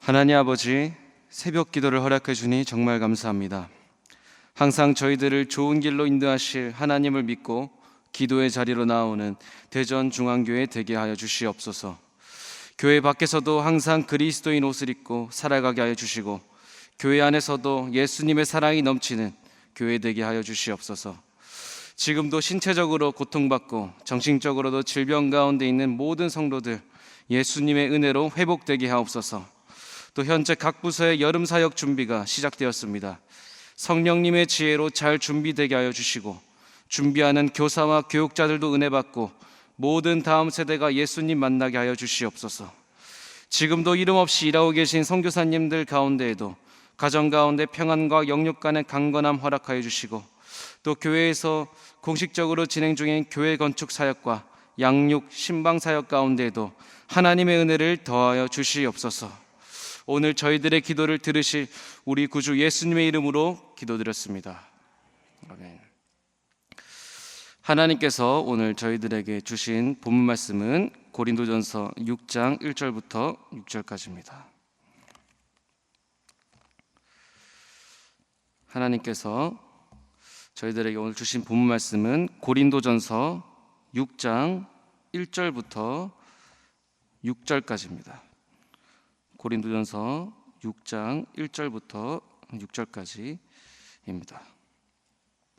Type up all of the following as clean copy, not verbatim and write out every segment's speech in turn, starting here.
하나님 아버지, 새벽 기도를 허락해 주니 정말 감사합니다. 항상 저희들을 좋은 길로 인도하실 하나님을 믿고 기도의 자리로 나오는 대전중앙교회 되게 하여 주시옵소서. 교회 밖에서도 항상 그리스도인 옷을 입고 살아가게 하여 주시고, 교회 안에서도 예수님의 사랑이 넘치는 교회 되게 하여 주시옵소서. 지금도 신체적으로 고통받고 정신적으로도 질병 가운데 있는 모든 성도들 예수님의 은혜로 회복되게 하옵소서. 또 현재 각 부서의 여름 사역 준비가 시작되었습니다. 성령님의 지혜로 잘 준비되게 하여 주시고, 준비하는 교사와 교육자들도 은혜 받고 모든 다음 세대가 예수님 만나게 하여 주시옵소서. 지금도 이름 없이 일하고 계신 선교사님들 가운데에도 가정 가운데 평안과 영육 간의 강건함 허락하여 주시고, 또 교회에서 공식적으로 진행 중인 교회 건축 사역과 양육 신방 사역 가운데에도 하나님의 은혜를 더하여 주시옵소서. 오늘 저희들의 기도를 들으실 우리 구주 예수님의 이름으로 기도드렸습니다. 아멘. 하나님께서 오늘 저희들에게 주신 본문 말씀은 고린도전서 6장 1절부터 6절까지입니다. 하나님께서 저희들에게 오늘 주신 본문 말씀은 고린도전서 6장 1절부터 6절까지입니다. 고린도전서 6장 1절부터 6절까지입니다.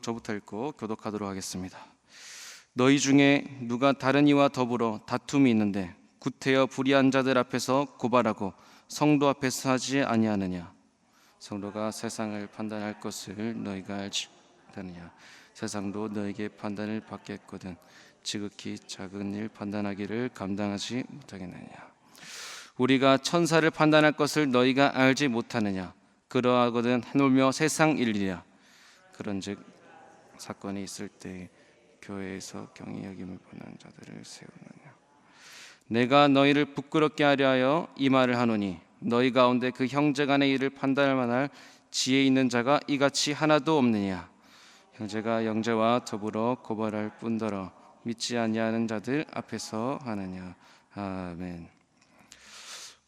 저부터 읽고 교독하도록 하겠습니다. 너희 중에 누가 다른 이와 더불어 다툼이 있는데 구태여 불의한 자들 앞에서 고발하고 성도 앞에서 하지 아니하느냐? 성도가 세상을 판단할 것을 너희가 알지 못하느냐? 세상도 너희에게 판단을 받겠거든 지극히 작은 일 판단하기를 감당하지 못하겠느냐? 우리가 천사를 판단할 것을 너희가 알지 못하느냐? 그러하거든 해놀며 세상 일이야. 그런즉 사건이 있을 때 교회에서 경히 여김을 받는 자들을 세우느냐? 내가 너희를 부끄럽게 하려 하여 이 말을 하노니 너희 가운데 그 형제 간의 일을 판단할 만할 지혜 있는 자가 이같이 하나도 없느냐? 형제가 형제와 더불어 고발할 뿐더러 믿지 아니하는 자들 앞에서 하느냐? 아멘.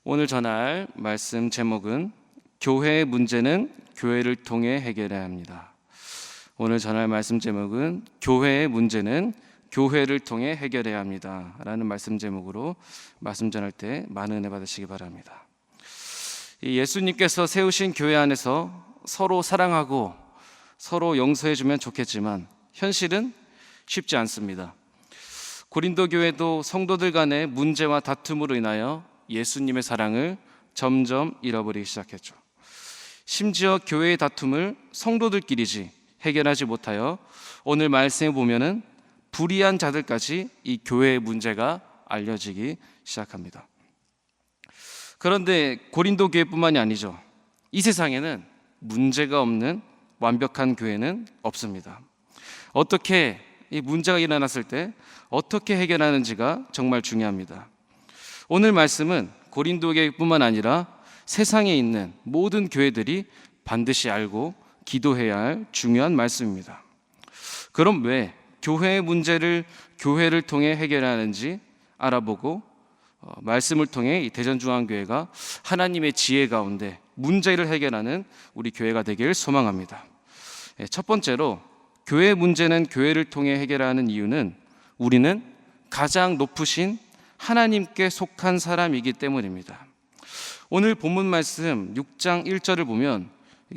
오늘 전할 말씀 제목은 교회의 문제는 교회를 통해 해결해야 합니다. 오늘 전할 말씀 제목은 교회의 문제는 교회를 통해 해결해야 합니다 라는 말씀 제목으로 말씀 전할 때 많은 은혜 받으시기 바랍니다. 예수님께서 세우신 교회 안에서 서로 사랑하고 서로 용서해주면 좋겠지만 현실은 쉽지 않습니다. 고린도 교회도 성도들 간의 문제와 다툼으로 인하여 예수님의 사랑을 점점 잃어버리기 시작했죠. 심지어 교회의 다툼을 성도들끼리지 해결하지 못하여 오늘 말씀에 보면은 불의한 자들까지 이 교회의 문제가 알려지기 시작합니다. 그런데 고린도 교회뿐만이 아니죠. 이 세상에는 문제가 없는 완벽한 교회는 없습니다. 어떻게 이 문제가 일어났을 때 어떻게 해결하는지가 정말 중요합니다. 오늘 말씀은 고린도 교회뿐만 아니라 세상에 있는 모든 교회들이 반드시 알고 기도해야 할 중요한 말씀입니다. 그럼 왜 교회의 문제를 교회를 통해 해결하는지 알아보고 말씀을 통해 이 대전중앙교회가 하나님의 지혜 가운데 문제를 해결하는 우리 교회가 되길 소망합니다. 첫 번째로 교회의 문제는 교회를 통해 해결하는 이유는 우리는 가장 높으신 하나님께 속한 사람이기 때문입니다. 오늘 본문 말씀 6장 1절을 보면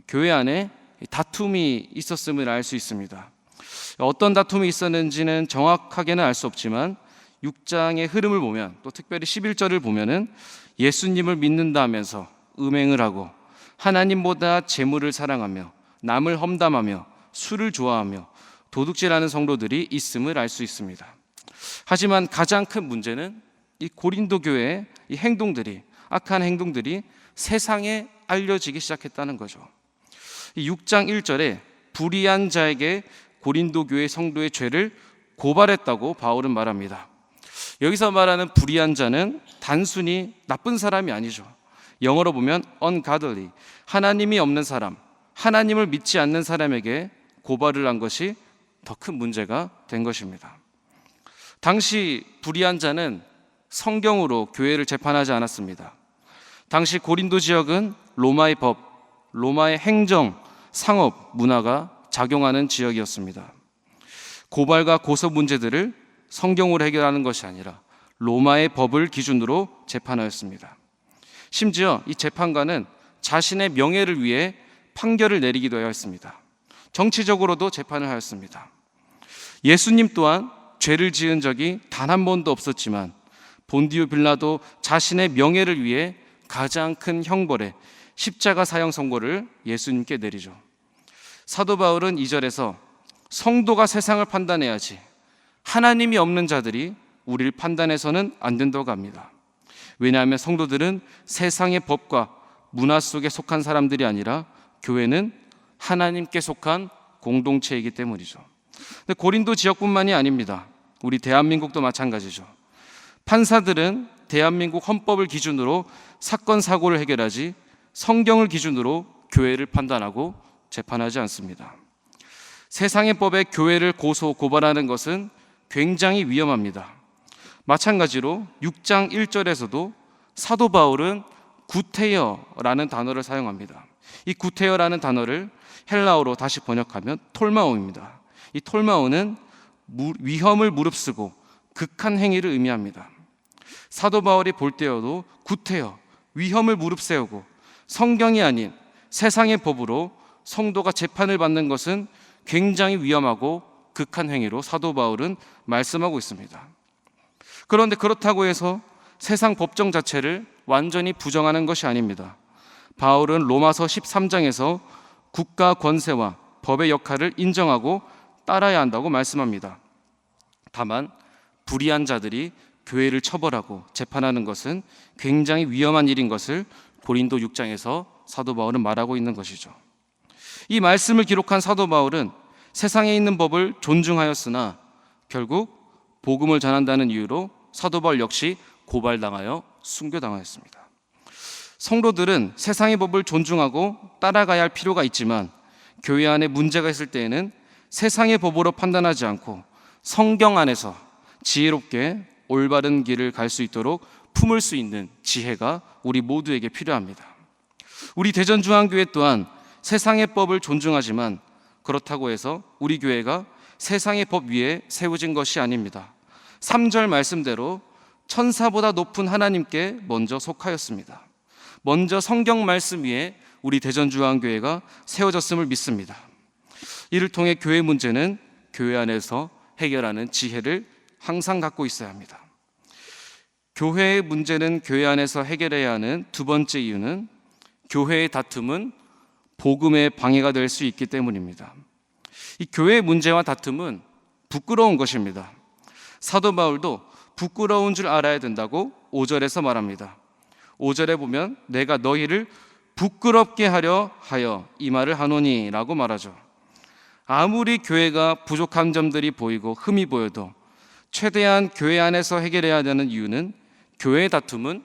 교회 안에 다툼이 있었음을 알 수 있습니다. 어떤 다툼이 있었는지는 정확하게는 알 수 없지만 6장의 흐름을 보면, 또 특별히 11절을 보면은 예수님을 믿는다 하면서 음행을 하고 하나님보다 재물을 사랑하며 남을 험담하며 술을 좋아하며 도둑질하는 성도들이 있음을 알 수 있습니다. 하지만 가장 큰 문제는 이 고린도 교회의 이 행동들이, 악한 행동들이 세상에 알려지기 시작했다는 거죠. 이 6장 1절에 불의한 자에게 고린도 교회 성도의 죄를 고발했다고 바울은 말합니다. 여기서 말하는 불의한 자는 단순히 나쁜 사람이 아니죠. 영어로 보면 ungodly, 하나님이 없는 사람, 하나님을 믿지 않는 사람에게 고발을 한 것이 더 큰 문제가 된 것입니다. 당시 불의한 자는 성경으로 교회를 재판하지 않았습니다. 당시 고린도 지역은 로마의 법, 로마의 행정, 상업, 문화가 작용하는 지역이었습니다. 고발과 고소 문제들을 성경으로 해결하는 것이 아니라 로마의 법을 기준으로 재판하였습니다. 심지어 이 재판관은 자신의 명예를 위해 판결을 내리기도 하였습니다. 정치적으로도 재판을 하였습니다. 예수님 또한 죄를 지은 적이 단 한 번도 없었지만 본디오 빌라도 자신의 명예를 위해 가장 큰 형벌의 십자가 사형 선고를 예수님께 내리죠. 사도 바울은 2절에서 성도가 세상을 판단해야지 하나님이 없는 자들이 우리를 판단해서는 안 된다고 합니다. 왜냐하면 성도들은 세상의 법과 문화 속에 속한 사람들이 아니라 교회는 하나님께 속한 공동체이기 때문이죠. 근데 고린도 지역뿐만이 아닙니다. 우리 대한민국도 마찬가지죠. 판사들은 대한민국 헌법을 기준으로 사건 사고를 해결하지 성경을 기준으로 교회를 판단하고 재판하지 않습니다. 세상의 법에 교회를 고소 고발하는 것은 굉장히 위험합니다. 마찬가지로 6장 1절에서도 사도 바울은 구테여라는 단어를 사용합니다. 이 구테여라는 단어를 헬라어로 다시 번역하면 톨마오입니다. 이 톨마오는 위험을 무릅쓰고 극한 행위를 의미합니다. 사도 바울이 볼 때여도 구테여, 위험을 무릅세우고 성경이 아닌 세상의 법으로 성도가 재판을 받는 것은 굉장히 위험하고 극한 행위로 사도 바울은 말씀하고 있습니다. 그런데 그렇다고 해서 세상 법정 자체를 완전히 부정하는 것이 아닙니다. 바울은 로마서 13장에서 국가 권세와 법의 역할을 인정하고 따라야 한다고 말씀합니다. 다만 불의한 자들이 교회를 처벌하고 재판하는 것은 굉장히 위험한 일인 것을 고린도 6장에서 사도 바울은 말하고 있는 것이죠. 이 말씀을 기록한 사도 바울은 세상에 있는 법을 존중하였으나 결국 복음을 전한다는 이유로 사도 바울 역시 고발당하여 순교당하였습니다. 성도들은 세상의 법을 존중하고 따라가야 할 필요가 있지만 교회 안에 문제가 있을 때에는 세상의 법으로 판단하지 않고 성경 안에서 지혜롭게 올바른 길을 갈 수 있도록 품을 수 있는 지혜가 우리 모두에게 필요합니다. 우리 대전중앙교회 또한 세상의 법을 존중하지만 그렇다고 해서 우리 교회가 세상의 법 위에 세워진 것이 아닙니다. 3절 말씀대로 천사보다 높은 하나님께 먼저 속하였습니다. 먼저 성경 말씀 위에 우리 대전중앙교회가 세워졌음을 믿습니다. 이를 통해 교회 문제는 교회 안에서 해결하는 지혜를 항상 갖고 있어야 합니다. 교회의 문제는 교회 안에서 해결해야 하는 두 번째 이유는 교회의 다툼은 복음의 방해가 될 수 있기 때문입니다. 이 교회의 문제와 다툼은 부끄러운 것입니다. 사도 바울도 부끄러운 줄 알아야 된다고 5절에서 말합니다. 5절에 보면 내가 너희를 부끄럽게 하려 하여 이 말을 하노니 라고 말하죠. 아무리 교회가 부족한 점들이 보이고 흠이 보여도 최대한 교회 안에서 해결해야 하는 이유는 교회의 다툼은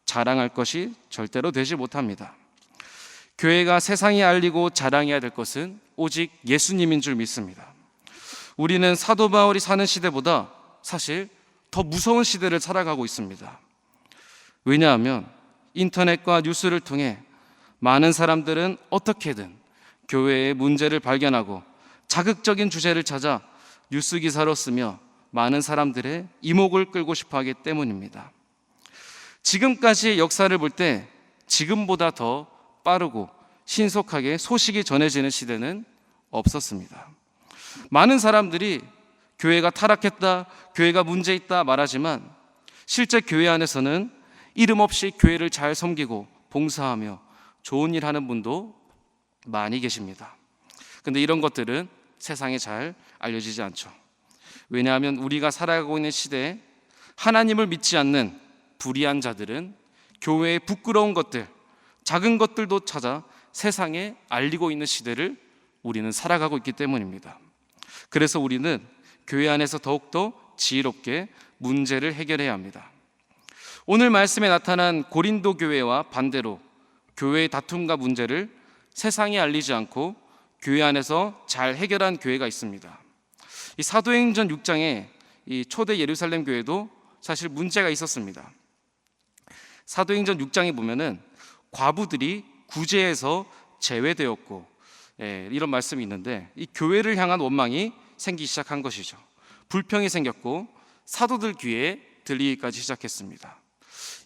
자랑할 것이 절대로 되지 못합니다. 교회가 세상에 알리고 자랑해야 될 것은 오직 예수님인 줄 믿습니다. 우리는 사도 바울이 사는 시대보다 사실 더 무서운 시대를 살아가고 있습니다. 왜냐하면 인터넷과 뉴스를 통해 많은 사람들은 어떻게든 교회의 문제를 발견하고 자극적인 주제를 찾아 뉴스 기사로 쓰며 많은 사람들의 이목을 끌고 싶어 하기 때문입니다. 지금까지의 역사를 볼 때 지금보다 더 빠르고 신속하게 소식이 전해지는 시대는 없었습니다. 많은 사람들이 교회가 타락했다, 교회가 문제 있다 말하지만 실제 교회 안에서는 이름 없이 교회를 잘 섬기고 봉사하며 좋은 일 하는 분도 많이 계십니다. 근데 이런 것들은 세상에 잘 알려지지 않죠. 왜냐하면 우리가 살아가고 있는 시대에 하나님을 믿지 않는 불의한 자들은 교회의 부끄러운 것들, 작은 것들도 찾아 세상에 알리고 있는 시대를 우리는 살아가고 있기 때문입니다. 그래서 우리는 교회 안에서 더욱더 지혜롭게 문제를 해결해야 합니다. 오늘 말씀에 나타난 고린도 교회와 반대로 교회의 다툼과 문제를 세상에 알리지 않고 교회 안에서 잘 해결한 교회가 있습니다. 이 사도행전 6장에 이 초대 예루살렘 교회도 사실 문제가 있었습니다. 사도행전 6장에 보면은 과부들이 구제에서 제외되었고, 이런 말씀이 있는데, 이 교회를 향한 원망이 생기기 시작한 것이죠. 불평이 생겼고 사도들 귀에 들리기까지 시작했습니다.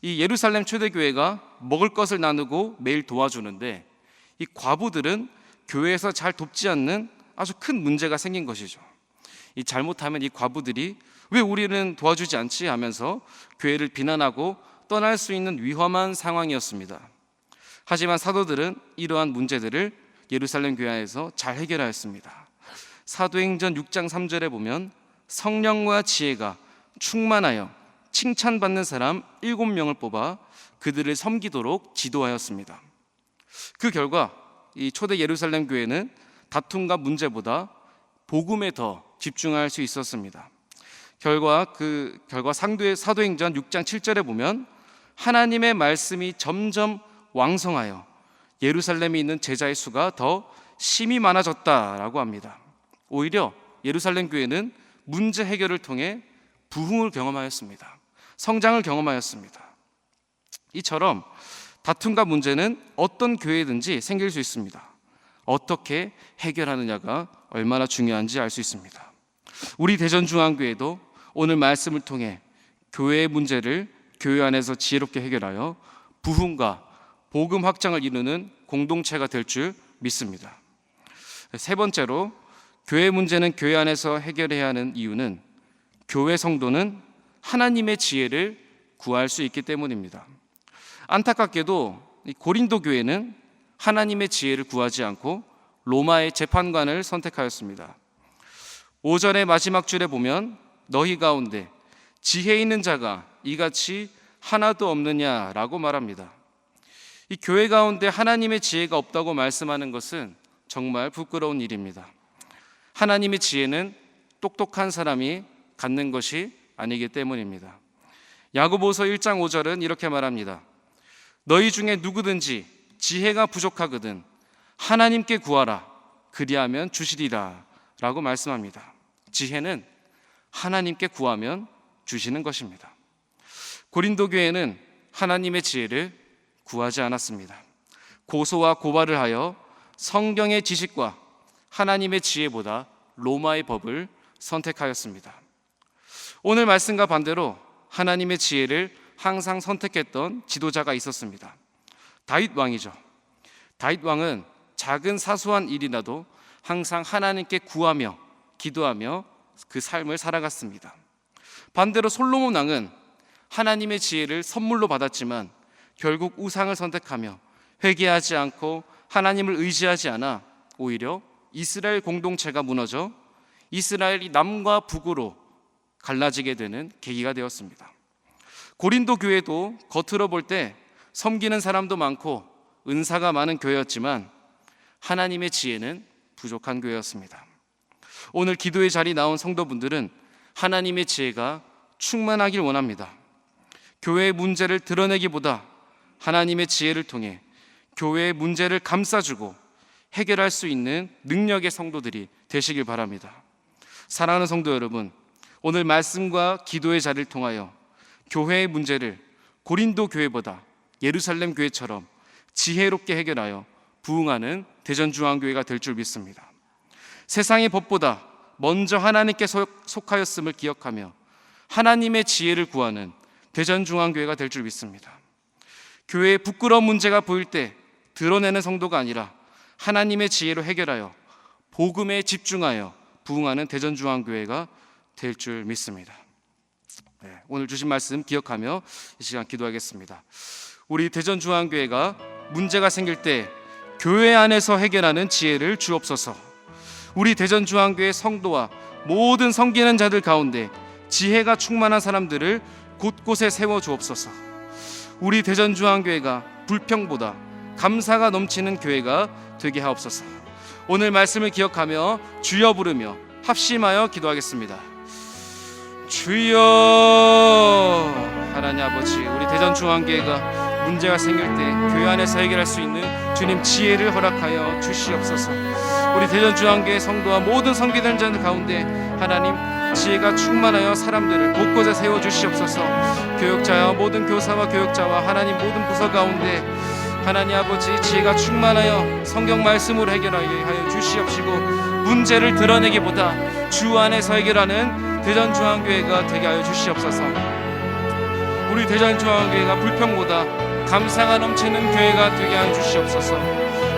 이 예루살렘 초대교회가 먹을 것을 나누고 매일 도와주는데, 이 과부들은 교회에서 잘 돕지 않는 아주 큰 문제가 생긴 것이죠. 이 잘못하면 이 과부들이 왜 우리는 도와주지 않지 하면서 교회를 비난하고 떠날 수 있는 위험한 상황이었습니다. 하지만 사도들은 이러한 문제들을 예루살렘 교회 안에서 잘 해결하였습니다. 사도행전 6장 3절에 보면 성령과 지혜가 충만하여 칭찬받는 사람 7명을 뽑아 그들을 섬기도록 지도하였습니다. 그 결과 이 초대 예루살렘 교회는 다툼과 문제보다 복음에 더 집중할 수 있었습니다. 결과 사도행전 6장 7절에 보면 하나님의 말씀이 점점 왕성하여 예루살렘에 있는 제자의 수가 더 심히 많아졌다라고 합니다. 오히려 예루살렘 교회는 문제 해결을 통해 부흥을 경험하였습니다. 성장을 경험하였습니다. 이처럼 다툼과 문제는 어떤 교회든지 생길 수 있습니다. 어떻게 해결하느냐가 얼마나 중요한지 알 수 있습니다. 우리 대전중앙교회도 오늘 말씀을 통해 교회의 문제를 교회 안에서 지혜롭게 해결하여 부흥과 복음 확장을 이루는 공동체가 될 줄 믿습니다. 세 번째로, 교회 문제는 교회 안에서 해결해야 하는 이유는 교회 성도는 하나님의 지혜를 구할 수 있기 때문입니다. 안타깝게도 고린도 교회는 하나님의 지혜를 구하지 않고 로마의 재판관을 선택하였습니다. 5절의 마지막 줄에 보면 너희 가운데 지혜 있는 자가 이같이 하나도 없느냐라고 말합니다. 이 교회 가운데 하나님의 지혜가 없다고 말씀하는 것은 정말 부끄러운 일입니다. 하나님의 지혜는 똑똑한 사람이 갖는 것이 아니기 때문입니다. 야고보서 1장 5절은 이렇게 말합니다. 너희 중에 누구든지 지혜가 부족하거든 하나님께 구하라 그리하면 주시리라 라고 말씀합니다. 지혜는 하나님께 구하면 주시는 것입니다. 고린도 교회는 하나님의 지혜를 구하지 않았습니다. 고소와 고발을 하여 성경의 지식과 하나님의 지혜보다 로마의 법을 선택하였습니다. 오늘 말씀과 반대로 하나님의 지혜를 항상 선택했던 지도자가 있었습니다. 다윗 왕이죠. 다윗 왕은 작은 사소한 일이라도 항상 하나님께 구하며 기도하며 그 삶을 살아갔습니다. 반대로 솔로몬 왕은 하나님의 지혜를 선물로 받았지만 결국 우상을 선택하며 회개하지 않고 하나님을 의지하지 않아 오히려 이스라엘 공동체가 무너져 이스라엘이 남과 북으로 갈라지게 되는 계기가 되었습니다. 고린도 교회도 겉으로 볼 때 섬기는 사람도 많고 은사가 많은 교회였지만 하나님의 지혜는 부족한 교회였습니다. 오늘 기도의 자리에 나온 성도분들은 하나님의 지혜가 충만하길 원합니다. 교회의 문제를 드러내기보다 하나님의 지혜를 통해 교회의 문제를 감싸주고 해결할 수 있는 능력의 성도들이 되시길 바랍니다. 사랑하는 성도 여러분, 오늘 말씀과 기도의 자리를 통하여 교회의 문제를 고린도 교회보다 예루살렘 교회처럼 지혜롭게 해결하여 부흥하는 대전중앙교회가 될 줄 믿습니다. 세상의 법보다 먼저 하나님께 속하였음을 기억하며 하나님의 지혜를 구하는 대전중앙교회가 될 줄 믿습니다. 교회에 부끄러운 문제가 보일 때 드러내는 성도가 아니라 하나님의 지혜로 해결하여 복음에 집중하여 부흥하는 대전중앙교회가 될 줄 믿습니다. 오늘 주신 말씀 기억하며 이 시간 기도하겠습니다. 우리 대전중앙교회가 문제가 생길 때 교회 안에서 해결하는 지혜를 주옵소서. 우리 대전중앙교회 성도와 모든 섬기는 자들 가운데 지혜가 충만한 사람들을 곳곳에 세워 주옵소서. 우리 대전중앙교회가 불평보다 감사가 넘치는 교회가 되게 하옵소서. 오늘 말씀을 기억하며 주여 부르며 합심하여 기도하겠습니다. 주여. 하나님 아버지, 우리 대전중앙교회가 문제가 생길 때 교회 안에서 해결할 수 있는 주님 지혜를 허락하여 주시옵소서. 우리 대전중앙교회 성도와 모든 섬기는 자들 가운데 하나님 지혜가 충만하여 사람들을 곳곳에 세워주시옵소서. 교육자와 모든 교사와 교육자와 하나님 모든 부서 가운데 하나님 아버지 지혜가 충만하여 성경 말씀으로 해결하여 주시옵시고, 문제를 드러내기보다 주 안에서 해결하는 대전중앙교회가 되게 하여 주시옵소서. 우리 대전중앙교회가 불평보다 감사가 넘치는 교회가 되게 하여 주시옵소서.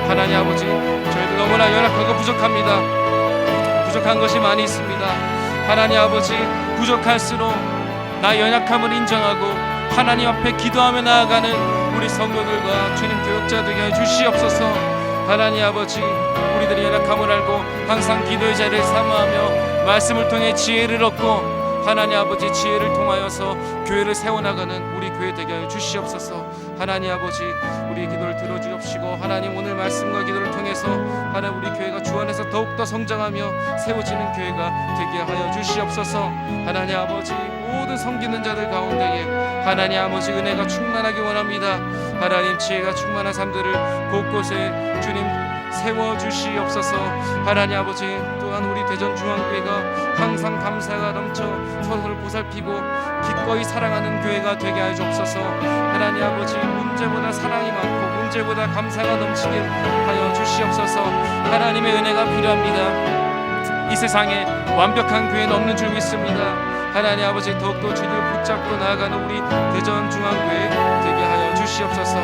하나님 아버지, 저희들 너무나 연약하고 부족합니다. 부족한 것이 많이 있습니다. 하나님 아버지, 부족할수록 나 연약함을 인정하고 하나님 앞에 기도하며 나아가는 우리 성도들과 주님 교육자 되게 하여 주시옵소서. 하나님 아버지, 우리들이 연약함을 알고 항상 기도의 자리를 사모하며 말씀을 통해 지혜를 얻고 하나님 아버지 지혜를 통하여서 교회를 세워나가는 우리 교회 되게 하여 주시옵소서. 하나님 아버지, 우리 기도를 들어주옵시고 하나님 오늘 말씀과 기도를 통해서 하나님 우리 교회가 주 안에서 더욱더 성장하며 세워지는 교회가 되게 하여 주시옵소서. 하나님 아버지, 모든 섬기는 자들 가운데에 하나님 아버지 은혜가 충만하기 원합니다. 하나님 지혜가 충만한 삶들을 곳곳에 주님 세워주시옵소서. 하나님 아버지, 또한 우리 대전중앙교회가 항상 감사가 넘쳐 서로를 보살피고 기꺼이 사랑하는 교회가 되게 하여 주옵소서. 하나님 아버지, 문제보다 사랑이 많고 문제보다 감사가 넘치게 하여 주시옵소서. 하나님의 은혜가 필요합니다. 이 세상에 완벽한 교회는 없는 줄 믿습니다. 하나님 아버지, 더욱더 주님을 붙잡고 나아가는 우리 대전중앙교회 되게 하여 주시옵소서.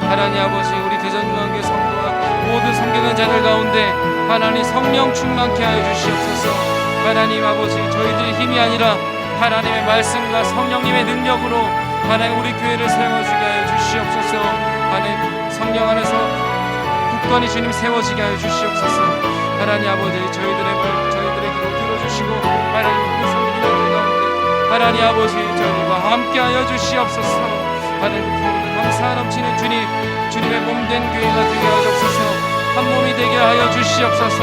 하나님 아버지, 우리 대전중앙교회 성도와 모든 섬기는 자들 가운데 하나님 성령 충만케 하여 주시옵소서. 하나님 아버지, 저희들의 힘이 아니라 하나님의 말씀과 성령님의 능력으로 하나님 우리 교회를 세워주게 하여 주시옵소서. 하나님 성령 안에서 굳건히 주님 세워지게 하여 주시옵소서. 하나님 아버지, 저희들의 기도 들어주시고 하나님 우리 섬기는 자들 가운데 하나님 아버지 저희들과 함께하여 주시옵소서. 하나님 감사 넘치는 주님의 몸된 교회가 되게 하여 주옵소서. 한 몸이 되게 하여 주시옵소서.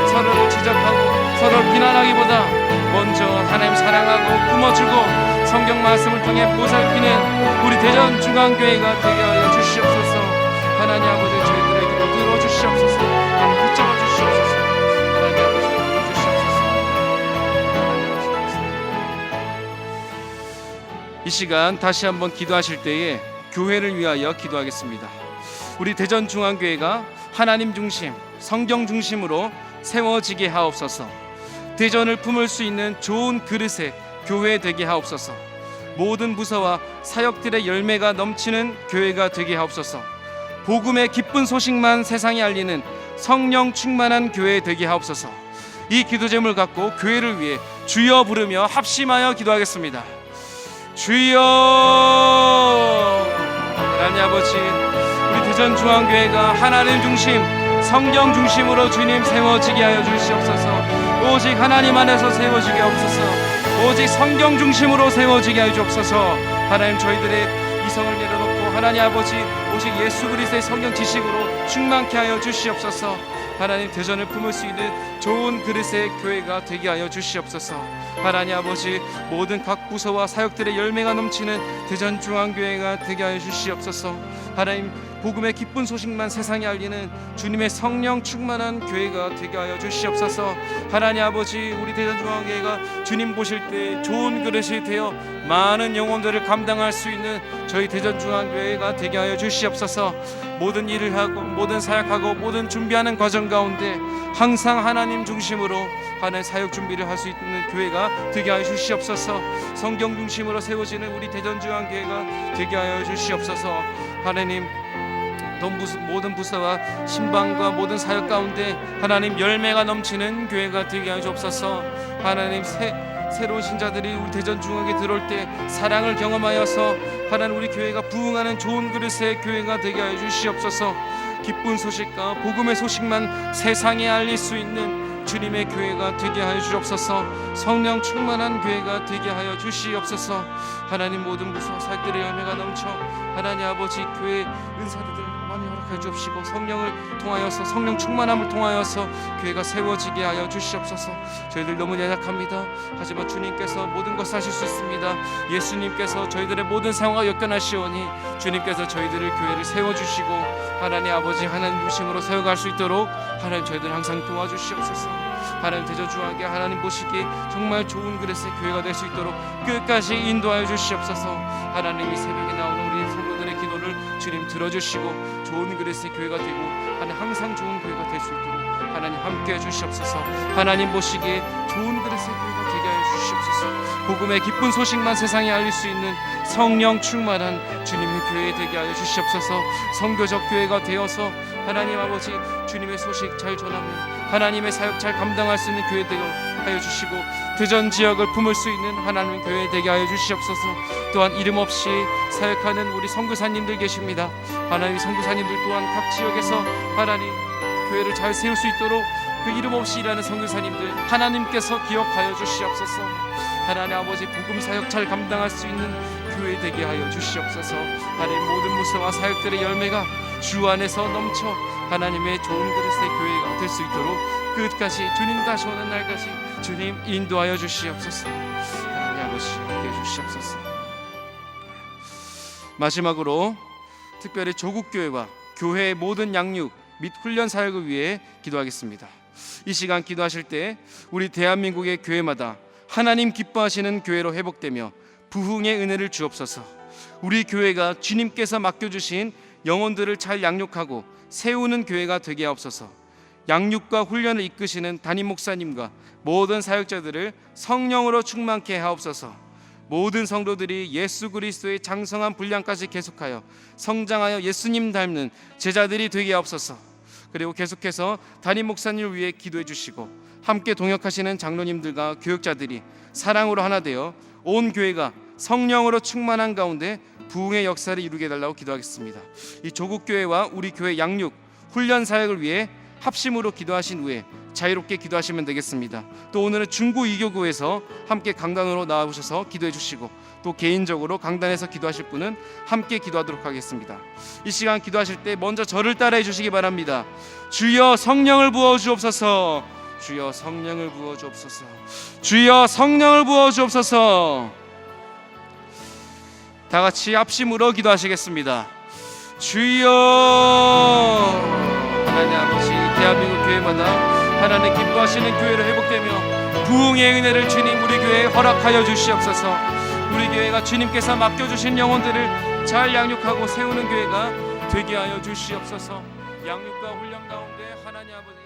서로를 지적하고 서로를 비난하기보다 먼저 하나님 사랑하고 품어주고 성경 말씀을 통해 보살피는 우리 대전중앙교회가 되게 하여 주시옵소서. 하나님 아버지, 저희들의 기도 들어주시옵소서. 하나님 붙잡아 주시옵소서. 하나님 아버지 붙잡아주시옵소서. 이 시간 다시 한번 기도하실 때에 교회를 위하여 기도하겠습니다. 우리 대전중앙교회가 하나님 중심, 성경 중심으로 세워지게 하옵소서. 대전을 품을 수 있는 좋은 그릇의 교회 되게 하옵소서. 모든 부서와 사역들의 열매가 넘치는 교회가 되게 하옵소서. 복음의 기쁜 소식만 세상에 알리는 성령 충만한 교회 되게 하옵소서. 이 기도 제목을 갖고 교회를 위해 주여 부르며 합심하여 기도하겠습니다. 주여. 하나님 아버지, 우리 대전중앙교회가 하나님 중심, 성경 중심으로 주님 세워지게 하여 주시옵소서. 오직 하나님 안에서 세워지게 하옵소서. 오직 성경 중심으로 세워지게 하여 주옵소서. 하나님, 저희들의 이성을 내려놓고 하나님 아버지 오직 예수 그리스도의 성경 지식으로 충만케 하여 주시옵소서. 하나님, 대전을 품을 수 있는 좋은 그릇의 교회가 되게 하여 주시옵소서. 하나님 아버지, 모든 각 부서와 사역들의 열매가 넘치는 대전중앙교회가 되게 하여 주시옵소서. 하나님, 복음의 기쁜 소식만 세상에 알리는 주님의 성령 충만한 교회가 되게 하여 주시옵소서. 하나님 아버지, 우리 대전중앙교회가 주님 보실 때 좋은 그릇이 되어 많은 영혼들을 감당할 수 있는 저희 대전중앙교회가 되게 하여 주시옵소서. 모든 일을 하고 모든 사역하고 모든 준비하는 과정 가운데 항상 하나님 중심으로 하나님 사역 준비를 할 수 있는 교회가 되게 하여 주시옵소서. 성경 중심으로 세워지는 우리 대전중앙교회가 되게 하여 주시옵소서. 하나님, 모든 부서와 신방과 모든 사역 가운데 하나님 열매가 넘치는 교회가 되게 하여 주옵소서. 하나님, 새로운 신자들이 우리 대전중앙에 들어올 때 사랑을 경험하여서 하나님 우리 교회가 부흥하는 좋은 그릇의 교회가 되게 하여 주시옵소서. 기쁜 소식과 복음의 소식만 세상에 알릴 수 있는 주님의 교회가 되게 하여 주옵소서. 성령 충만한 교회가 되게 하여 주시옵소서. 하나님, 모든 부서 사역들의 열매가 넘쳐 하나님 아버지 교회 은사들을 많이 허락하여 주옵시고 성령을 통하여서 성령 충만함을 통하여서 교회가 세워지게 하여 주시옵소서. 저희들 너무 연약합니다. 하지만 주님께서 모든 것을 하실 수 있습니다. 예수님께서 저희들의 모든 상황을 역견하시오니 주님께서 저희들을 교회를 세워주시고 하나님 아버지 하나님 유심으로 세워갈 수 있도록 하나님 저희들 항상 도와주시옵소서. 하나님 대저주하게 하나님 보시기에 정말 좋은 그릇의 교회가 될 수 있도록 끝까지 인도하여 주시옵소서. 하나님 이 새벽에 나오는 우리 성도들의 기도를 주님 들어주시고 좋은 그릇의 교회가 되고 하나님 항상 좋은 교회가 될 수 있도록 하나님 함께해 주시옵소서. 하나님 보시기에 좋은 그릇의 교회가 되게 하여 주시옵소서. 복음의 기쁜 소식만 세상에 알릴 수 있는 성령 충만한 주님의 교회 되게 하여 주시옵소서. 선교적 교회가 되어서 하나님 아버지 주님의 소식 잘 전하며 하나님의 사역 잘 감당할 수 있는 교회 되게 하여 주시고 대전 지역을 품을 수 있는 하나님의 교회 되게 하여 주시옵소서. 또한 이름 없이 사역하는 우리 선교사님들 계십니다. 하나님 선교사님들 또한 각 지역에서 하나님 교회를 잘 세울 수 있도록 그 이름 없이 일하는 선교사님들 하나님께서 기억하여 주시옵소서. 하나님 아버지 복음 사역 잘 감당할 수 있는 교회 되게 하여 주시옵소서. 하나님 모든 무사와 사역들의 열매가 주 안에서 넘쳐 하나님의 좋은 그릇의 교회가 될 수 있도록 끝까지 주님 다시 오는 날까지 주님 인도하여 주시옵소서. 하나님 아버지 함께 주시옵소서. 마지막으로 특별히 조국교회와 교회의 모든 양육 및 훈련 사역을 위해 기도하겠습니다. 이 시간 기도하실 때 우리 대한민국의 교회마다 하나님 기뻐하시는 교회로 회복되며 부흥의 은혜를 주옵소서. 우리 교회가 주님께서 맡겨주신 영혼들을 잘 양육하고 세우는 교회가 되게 하옵소서. 양육과 훈련을 이끄시는 담임 목사님과 모든 사역자들을 성령으로 충만케 하옵소서. 모든 성도들이 예수 그리스도의 장성한 분량까지 계속하여 성장하여 예수님 닮는 제자들이 되게 하옵소서. 그리고 계속해서 담임 목사님을 위해 기도해 주시고 함께 동역하시는 장로님들과 교육자들이 사랑으로 하나 되어 온 교회가 성령으로 충만한 가운데 부흥의 역사를 이루게 해달라고 기도하겠습니다. 이 조국교회와 우리 교회 양육, 훈련 사역을 위해 합심으로 기도하신 후에 자유롭게 기도하시면 되겠습니다. 또 오늘은 중구 이교구에서 함께 강단으로 나와주셔서 기도해 주시고 또 개인적으로 강단에서 기도하실 분은 함께 기도하도록 하겠습니다. 이 시간 기도하실 때 먼저 저를 따라해 주시기 바랍니다. 주여 성령을 부어 주옵소서. 주여 성령을 부어 주옵소서. 주여 성령을 부어 주옵소서. 다 같이 합심으로 기도하시겠습니다. 주여. 하나님 아버지 대한민국 교회마다 하나님 기뻐하시는 교회로 회복되며 부흥의 은혜를 주님 우리 교회에 허락하여 주시옵소서. 우리 교회가 주님께서 맡겨주신 영혼들을 잘 양육하고 세우는 교회가 되게 하여 주시옵소서. 양육과 훈련 가운데 하나님 아버지